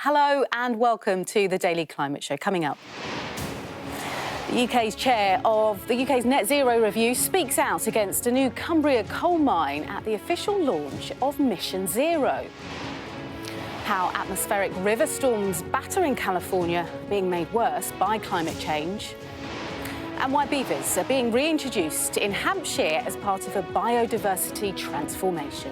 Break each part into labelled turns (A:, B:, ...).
A: Hello and welcome to the Daily Climate Show. Coming up, the UK's chair of the UK's Net Zero Review speaks out against a new Cumbria coal mine at the official launch of Mission Zero. How atmospheric river storms batter in California being made worse by climate change. And why beavers are being reintroduced in Hampshire as part of a biodiversity transformation.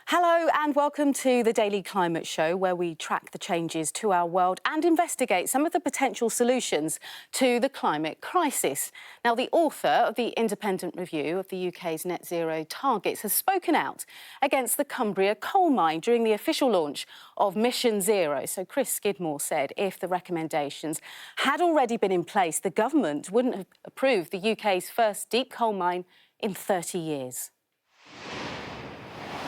A: Hello and welcome to the Daily Climate Show, where we track the changes to our world and investigate some of the potential solutions to the climate crisis. Now, the author of the independent review of the UK's net zero targets has spoken out against the Cumbria coal mine during the official launch of Mission Zero. So Chris Skidmore said if the recommendations had already been in place, the government wouldn't have approved the UK's first deep coal mine in 30 years.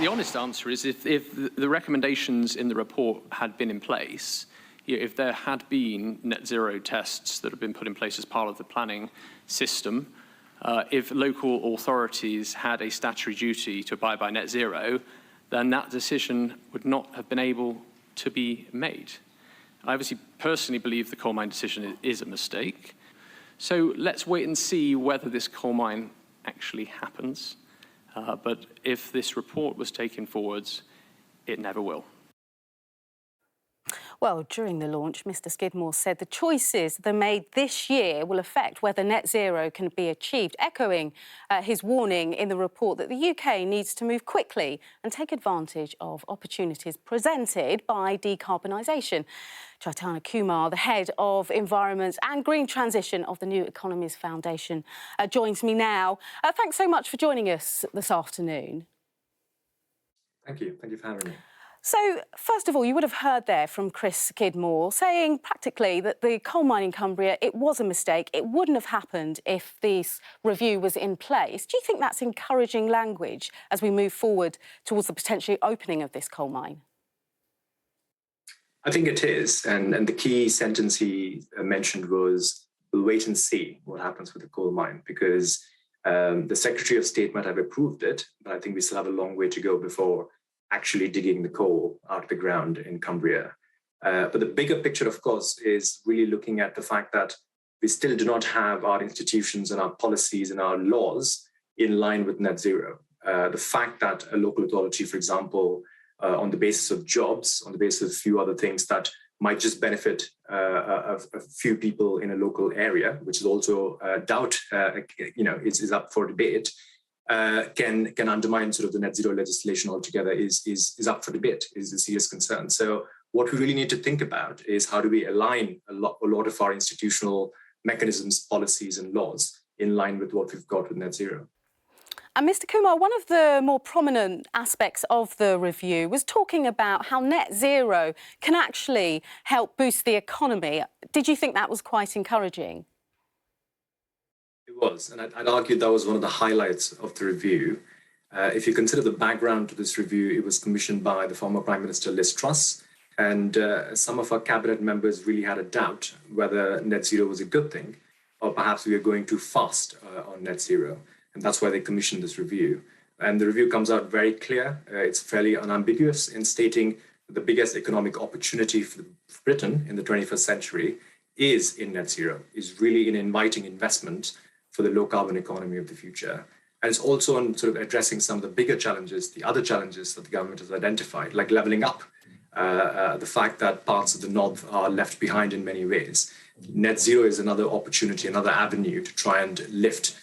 B: The honest answer is if the recommendations in the report had been in place, if there had been net zero tests that have been put in place as part of the planning system, if local authorities had a statutory duty to abide by net zero, then that decision would not have been able to be made. I obviously personally believe the coal mine decision is a mistake. So let's wait and see whether this coal mine actually happens. But if this report was taken forwards, it never will.
A: Well, during the launch, Mr Skidmore said the choices that are made this year will affect whether net zero can be achieved, echoing his warning in the report that the UK needs to move quickly and take advantage of opportunities presented by decarbonisation. Chaitanya Kumar, the head of Environment and Green Transition of the New Economies Foundation, joins me now. Thanks so much for joining us this afternoon.
C: Thank you. Thank you for having me.
A: So, first of all, you would have heard there from Chris Skidmore saying practically that the coal mine in Cumbria, it was a mistake. It wouldn't have happened if this review was in place. Do you think that's encouraging language as we move forward towards the potentially opening of this coal mine?
C: I think it is. And the key sentence he mentioned was, we'll wait and see what happens with the coal mine, because the Secretary of State might have approved it, but I think we still have a long way to go before actually digging the coal out of the ground in Cumbria. But the bigger picture, of course, is really looking at the fact that we still do not have our institutions and our policies and our laws in line with net zero. The fact that a local authority, for example, on the basis of jobs, on the basis of a few other things that might just benefit a few people in a local area, which is also doubt, is up for debate, can undermine sort of the net zero legislation altogether is up for debate, is a serious concern. So what we really need to think about is how do we align a lot of our institutional mechanisms, policies and laws in line with what we've got with net zero.
A: And Mr Kumar, one of the more prominent aspects of the review was talking about how net zero can actually help boost the economy. Did you think that was quite encouraging?
C: It was, and I'd argue that was one of the highlights of the review. If you consider the background to this review, it was commissioned by the former Prime Minister Liz Truss, and some of our cabinet members really had a doubt whether net zero was a good thing, or perhaps we were going too fast on net zero. And that's why they commissioned this review. And the review comes out very clear. It's fairly unambiguous in stating that the biggest economic opportunity for Britain in the 21st century is in net zero, is really in inviting investment for the low carbon economy of the future. And it's also on sort of addressing some of the bigger challenges, the other challenges that the government has identified, like levelling up, the fact that parts of the north are left behind in many ways. Net zero is another opportunity, another avenue to try and lift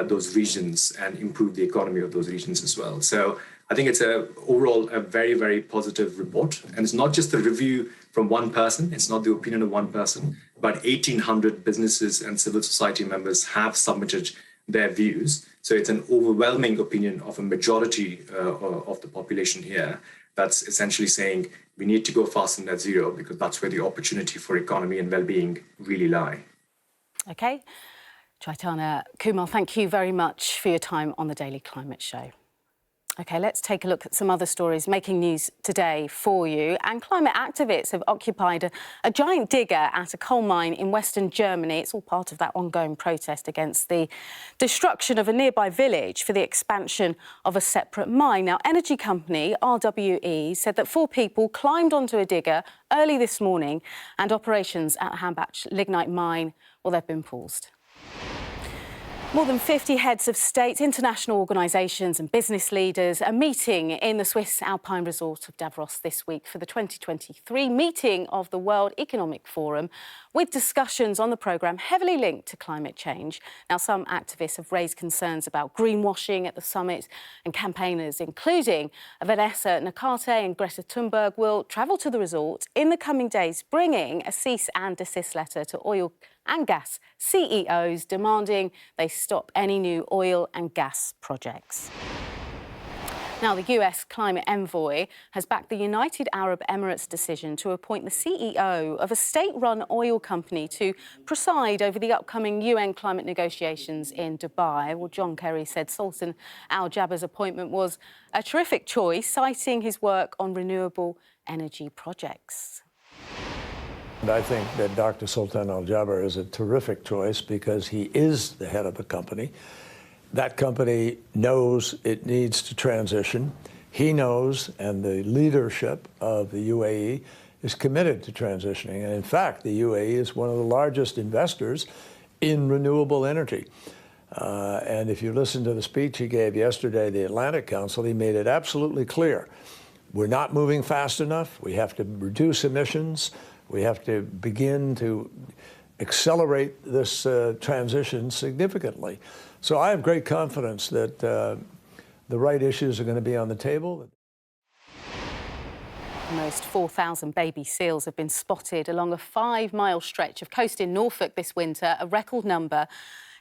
C: those regions and improve the economy of those regions as well. So I think it's overall a very, very positive report. And it's not just the review from one person. It's not the opinion of one person, but 1,800 businesses and civil society members have submitted their views. So it's an overwhelming opinion of a majority of the population here that's essentially saying we need to go fast in net zero because that's where the opportunity for economy and well-being really lie.
A: OK. Chaitanya Kumar, thank you very much for your time on the Daily Climate Show. OK, let's take a look at some other stories making news today for you. And climate activists have occupied a giant digger at a coal mine in Western Germany. It's all part of that ongoing protest against the destruction of a nearby village for the expansion of a separate mine. Now, energy company RWE said that 4 people climbed onto a digger early this morning and operations at Hambach lignite mine, well, they've been paused. More than 50 heads of state, international organisations and business leaders are meeting in the Swiss alpine resort of Davos this week for the 2023 meeting of the World Economic Forum, with discussions on the programme heavily linked to climate change. Now, some activists have raised concerns about greenwashing at the summit, and campaigners, including Vanessa Nakate and Greta Thunberg, will travel to the resort in the coming days, bringing a cease and desist letter to oil and gas CEOs, demanding they stop any new oil and gas projects. Now, the US climate envoy has backed the United Arab Emirates' decision to appoint the CEO of a state-run oil company to preside over the upcoming UN climate negotiations in Dubai. Well, John Kerry said Sultan Al Jaber's appointment was a terrific choice, citing his work on renewable energy projects.
D: And I think that Dr. Sultan Al Jaber is a terrific choice because he is the head of the company. That company knows it needs to transition. He knows, and the leadership of the UAE is committed to transitioning. And in fact, the UAE is one of the largest investors in renewable energy. And if you listen to the speech he gave yesterday at the Atlantic Council, he made it absolutely clear. We're not moving fast enough. We have to reduce emissions. We have to begin to accelerate this transition significantly. So I have great confidence that the right issues are going to be on the table.
A: Almost 4,000 baby seals have been spotted along a 5-mile stretch of coast in Norfolk this winter, a record number.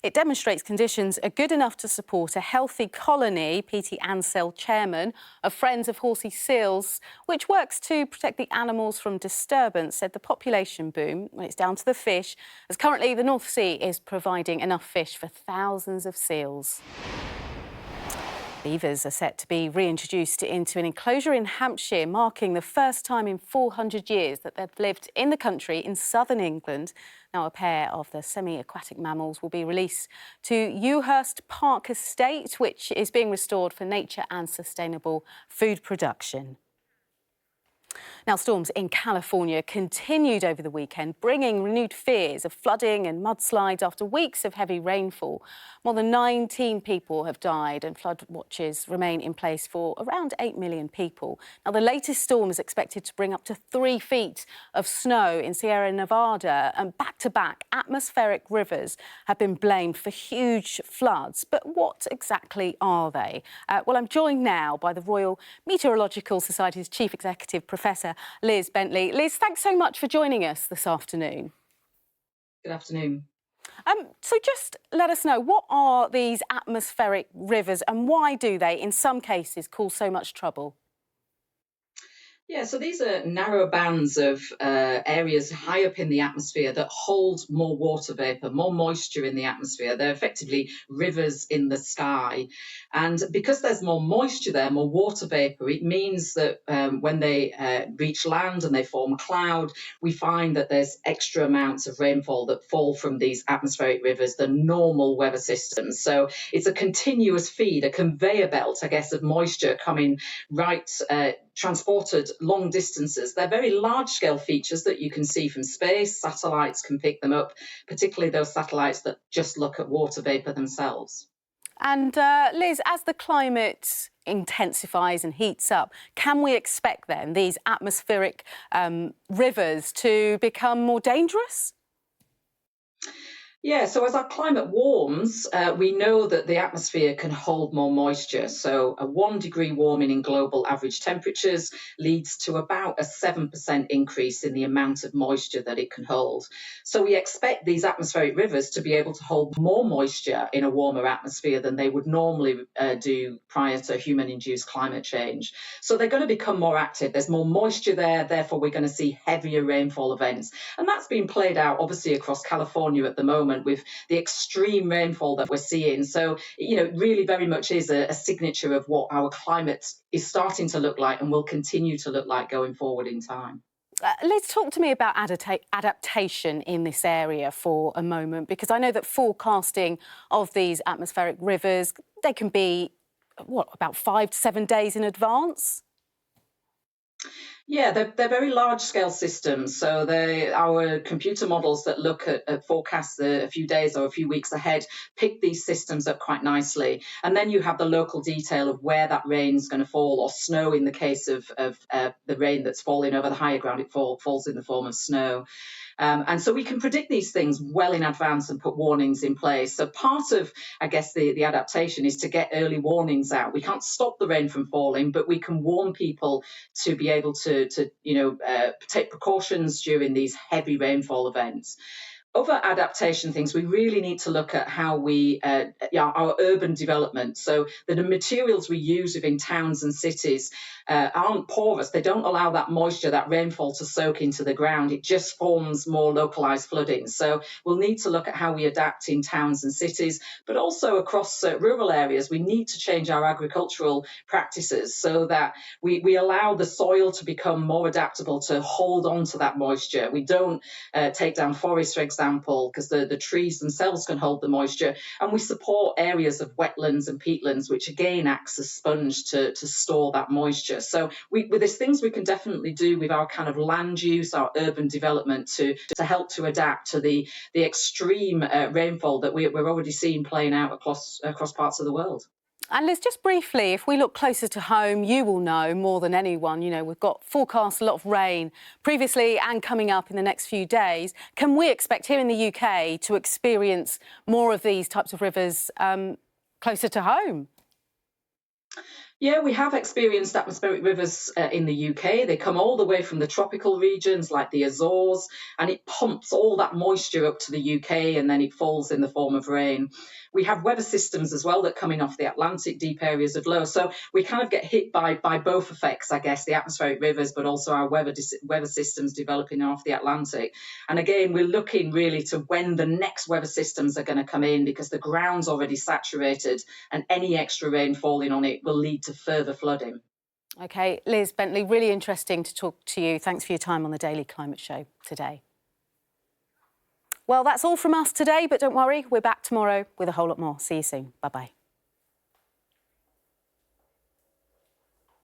A: It demonstrates conditions are good enough to support a healthy colony. P.T. Ansell, chairman of Friends of Horsey Seals, which works to protect the animals from disturbance, said the population boom, when it's down to the fish, as currently the North Sea is providing enough fish for thousands of seals. Beavers are set to be reintroduced into an enclosure in Hampshire, marking the first time in 400 years that they've lived in the country in southern England. Now, a pair of the semi-aquatic mammals will be released to Ewhurst Park Estate, which is being restored for nature and sustainable food production. Now, storms in California continued over the weekend, bringing renewed fears of flooding and mudslides after weeks of heavy rainfall. More than 19 people have died and flood watches remain in place for around 8 million people. Now, the latest storm is expected to bring up to 3 feet of snow in Sierra Nevada, and back-to-back atmospheric rivers have been blamed for huge floods. But what exactly are they? Well, I'm joined now by the Royal Meteorological Society's Chief Executive, Professor Liz Bentley. Liz, thanks so much for joining us this afternoon.
E: Good afternoon.
A: So just let us know, what are these atmospheric rivers and why do they, in some cases, cause so much trouble?
E: Yeah, so these are narrow bands of areas high up in the atmosphere that hold more water vapour, more moisture in the atmosphere. They're effectively rivers in the sky. And because there's more moisture there, more water vapour, it means that when they reach land and they form cloud, we find that there's extra amounts of rainfall that fall from these atmospheric rivers, the normal weather systems. So it's a continuous feed, a conveyor belt, I guess, of moisture coming right transported long distances. They're very large-scale features that you can see from space. Satellites can pick them up, particularly those satellites that just look at water vapour themselves.
A: And Liz, as the climate intensifies and heats up, can we expect then these atmospheric rivers to become more dangerous?
E: Yeah, so as our climate warms, we know that the atmosphere can hold more moisture. So a 1 degree warming in global average temperatures leads to about a 7% increase in the amount of moisture that it can hold. So we expect these atmospheric rivers to be able to hold more moisture in a warmer atmosphere than they would normally do prior to human-induced climate change. So they're going to become more active. There's more moisture there, therefore we're going to see heavier rainfall events. And that's been played out obviously across California at the moment, moment with the extreme rainfall that we're seeing. So, it really very much is a signature of what our climate is starting to look like and will continue to look like going forward in time.
A: Let's talk to me about adaptation in this area for a moment, because I know that forecasting of these atmospheric rivers, they can be, about 5 to 7 days in advance?
E: Yeah, they're very large-scale systems. So our computer models that look at forecasts a few days or a few weeks ahead pick these systems up quite nicely. And then you have the local detail of where that rain's going to fall, or snow in the case of the rain that's falling over the higher ground. It falls in the form of snow. And so we can predict these things well in advance and put warnings in place. So part of, I guess, the adaptation is to get early warnings out. We can't stop the rain from falling, but we can warn people to be able to take precautions during these heavy rainfall events. Other adaptation things, we really need to look at how our urban development. So the materials we use within towns and cities aren't porous. They don't allow that moisture, that rainfall to soak into the ground. It just forms more localized flooding. So we'll need to look at how we adapt in towns and cities, but also across rural areas. We need to change our agricultural practices so that we allow the soil to become more adaptable to hold on to that moisture. We don't take down forests, for example, because the trees themselves can hold the moisture. And we support areas of wetlands and peatlands, which again acts as sponge to store that moisture. So there's things we can definitely do with our kind of land use, our urban development to help to adapt to the extreme rainfall that we're already seeing playing out across parts of the world.
A: And Liz, just briefly, if we look closer to home, you will know more than anyone, we've got forecast a lot of rain previously and coming up in the next few days. Can we expect here in the UK to experience more of these types of rivers closer to home?
E: Yeah, we have experienced atmospheric rivers in the UK. They come all the way from the tropical regions like the Azores, and it pumps all that moisture up to the UK, and then it falls in the form of rain. We have weather systems as well that come in off the Atlantic, deep areas of low. So we kind of get hit by both effects, I guess, the atmospheric rivers, but also our weather systems developing off the Atlantic. And again, we're looking really to when the next weather systems are going to come in, because the ground's already saturated, and any extra rain falling on it will lead to further flooding.
A: OK, Liz Bentley, really interesting to talk to you. Thanks for your time on the Daily Climate Show today. Well, that's all from us today, but don't worry, we're back tomorrow with a whole lot more. See you soon. Bye-bye.